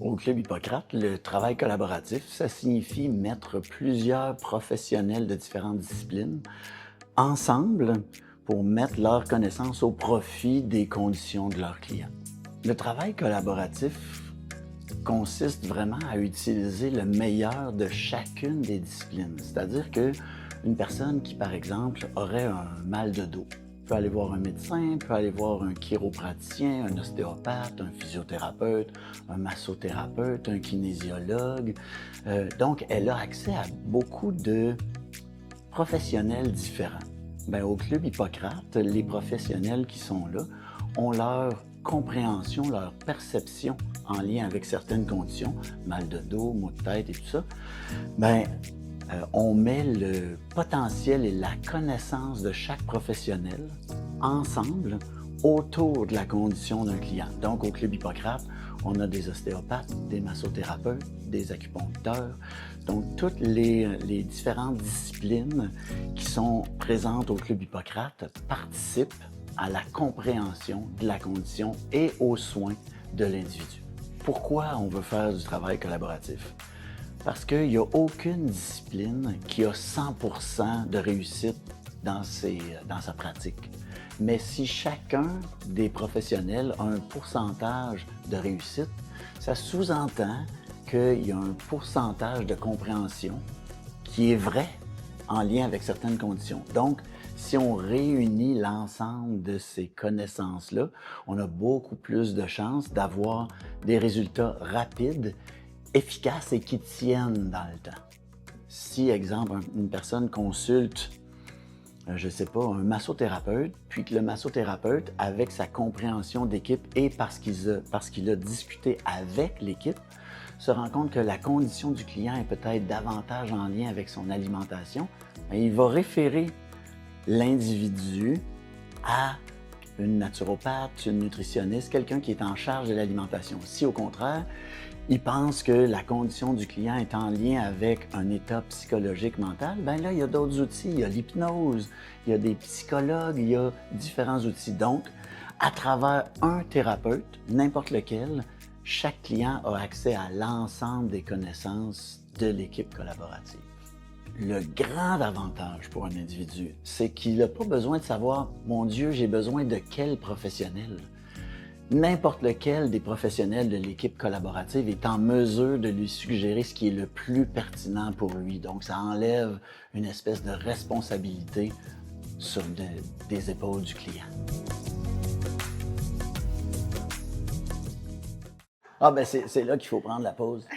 Au Club Hippocrate, le travail collaboratif, ça signifie mettre plusieurs professionnels de différentes disciplines ensemble pour mettre leurs connaissances au profit des conditions de leurs clients. Le travail collaboratif consiste vraiment à utiliser le meilleur de chacune des disciplines. C'est-à-dire qu'une personne qui, par exemple, aurait un mal de dos peut aller voir un médecin, peut aller voir un chiropraticien, un ostéopathe, un physiothérapeute, un massothérapeute, un kinésiologue. Donc, elle a accès à beaucoup de professionnels différents. Bien, au Club Hippocrate, les professionnels qui sont là ont leur compréhension, leur perception en lien avec certaines conditions, mal de dos, maux de tête et tout ça. Bien, on met le potentiel et la connaissance de chaque professionnel ensemble autour de la condition d'un client. Donc, au Club Hippocrate, on a des ostéopathes, des massothérapeutes, des acupuncteurs. Donc, toutes les différentes disciplines qui sont présentes au Club Hippocrate participent à la compréhension de la condition et aux soins de l'individu. Pourquoi on veut faire du travail collaboratif? Parce qu'il n'y a aucune discipline qui a 100% de réussite dans sa pratique. Mais si chacun des professionnels a un pourcentage de réussite, ça sous-entend qu'il y a un pourcentage de compréhension qui est vrai en lien avec certaines conditions. Donc, si on réunit l'ensemble de ces connaissances-là, on a beaucoup plus de chances d'avoir des résultats rapides, efficaces et qui tiennent dans le temps. Si, exemple, une personne consulte, je ne sais pas, un massothérapeute, puis que le massothérapeute, avec sa compréhension d'équipe et parce qu'il a discuté avec l'équipe, se rend compte que la condition du client est peut-être davantage en lien avec son alimentation, il va référer l'individu à une naturopathe, une nutritionniste, quelqu'un qui est en charge de l'alimentation. Si au contraire, il pense que la condition du client est en lien avec un état psychologique mental, bien là, il y a d'autres outils. Il y a l'hypnose, il y a des psychologues, il y a différents outils. Donc, à travers un thérapeute, n'importe lequel, chaque client a accès à l'ensemble des connaissances de l'équipe collaborative. Le grand avantage pour un individu, c'est qu'il n'a pas besoin de savoir « Mon Dieu, j'ai besoin de quel professionnel? » N'importe lequel des professionnels de l'équipe collaborative est en mesure de lui suggérer ce qui est le plus pertinent pour lui. Donc, ça enlève une espèce de responsabilité sur des épaules du client. Ah ben c'est là qu'il faut prendre la pause.